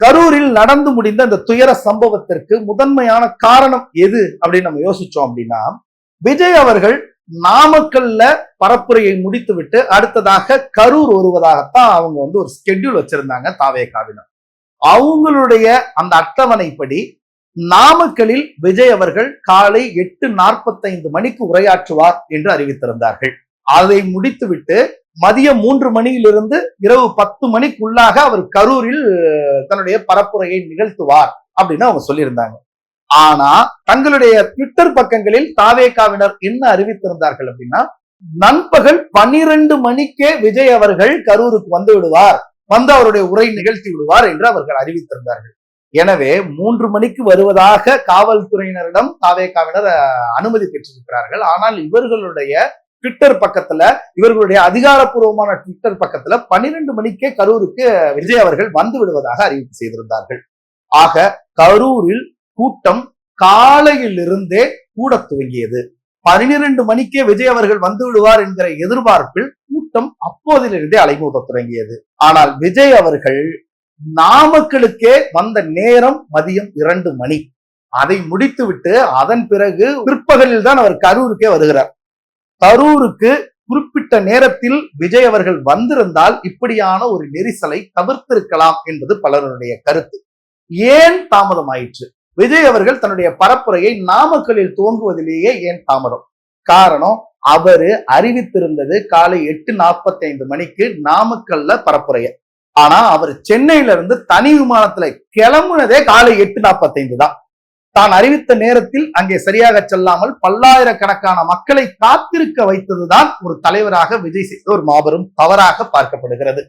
கரூரில் நடந்து முடிந்த இந்த துயர சம்பவத்திற்கு முதன்மையான காரணம் எது அப்படின்னு நம்ம யோசிச்சோம் அப்படின்னா, விஜய் அவர்கள் நாமக்கல்ல பரப்புரையை முடித்துவிட்டு அடுத்ததாக கரூர் வருவதாகத்தான் அவங்க ஒரு ஸ்கெட்யூல் வச்சிருந்தாங்க தாவேகாவினர். அவங்களுடைய அந்த அட்டவணைப்படி நாமக்கலில் விஜய் அவர்கள் காலை 8:45 மணிக்கு உரையாற்றுவார் என்று அறிவித்திருந்தார்கள். அதை முடித்துவிட்டு மதியம் 3 மணியிலிருந்து இரவு 10 மணிக்குள்ளாக அவர் கரூரில் தன்னுடைய பரப்புரையை நிகழ்த்துவார் அப்படின்னு அவங்க சொல்லியிருந்தாங்க. ஆனா தங்களுடைய ட்விட்டர் பக்கங்களில் தாவேகாவினர் என்ன அறிவித்திருந்தார்கள் அப்படின்னா, நண்பகல் 12 மணிக்கே விஜய் அவர்கள் கரூருக்கு வந்து விடுவார், வந்து அவருடைய உரை நிகழ்த்தி விடுவார் என்று அவர்கள் அறிவித்திருந்தார்கள். எனவே 3 மணிக்கு வருவதாக காவல்துறையினரிடம் தாவேகாவினர் அனுமதி பெற்றிருக்கிறார்கள். ஆனால் இவர்களுடைய ட்விட்டர் பக்கத்துல, இவர்களுடைய அதிகாரப்பூர்வமான ட்விட்டர் பக்கத்துல 12 மணிக்கே கரூருக்கு விஜய் அவர்கள் வந்து விடுவதாக அறிவிப்பு செய்திருந்தார்கள். ஆக கரூரில் கூட்டம் காலையிலிருந்தே கூட துவங்கியது. 12 மணிக்கே விஜய் அவர்கள் வந்து விடுவார் என்கிற எதிர்பார்ப்பில் கூட்டம் அப்போதிலிருந்தே அலைமோத தொடங்கியது. ஆனால் விஜய் அவர்கள் நாமக்கலுக்கே வந்த நேரம் மதியம் 2 மணி. அதை முடித்துவிட்டு அதன் பிறகு பிற்பகலில் தான் அவர் கரூருக்கே வருகிறார். கரூருக்கு குறிப்பிட்ட நேரத்தில் விஜய் அவர்கள் வந்திருந்தால் இப்படியான ஒரு நெரிசலை தவிர்த்திருக்கலாம் என்பது பலருடைய கருத்து. ஏன் தாமதம் ஆயிற்று? விஜய் அவர்கள் தன்னுடைய பரப்புரையை நாமக்கலில் துவங்குவதிலேயே ஏன் தாமதம்? காரணம், அவரு அறிவித்திருந்தது காலை 8:45 மணிக்கு நாமக்கல்ல பரப்புரைய. ஆனா அவர் சென்னையில இருந்து தனி விமானத்துல கிளம்புனதே காலை 8:45 தான். தான் அறிவித்த நேரத்தில் அங்கே சரியாக செல்லாமல் பல்லாயிரக்கணக்கான மக்களை காத்திருக்க வைத்ததுதான் ஒரு தலைவராக விஜய் செய்த ஒரு மாபெரும் தவறாக பார்க்கப்படுகிறது.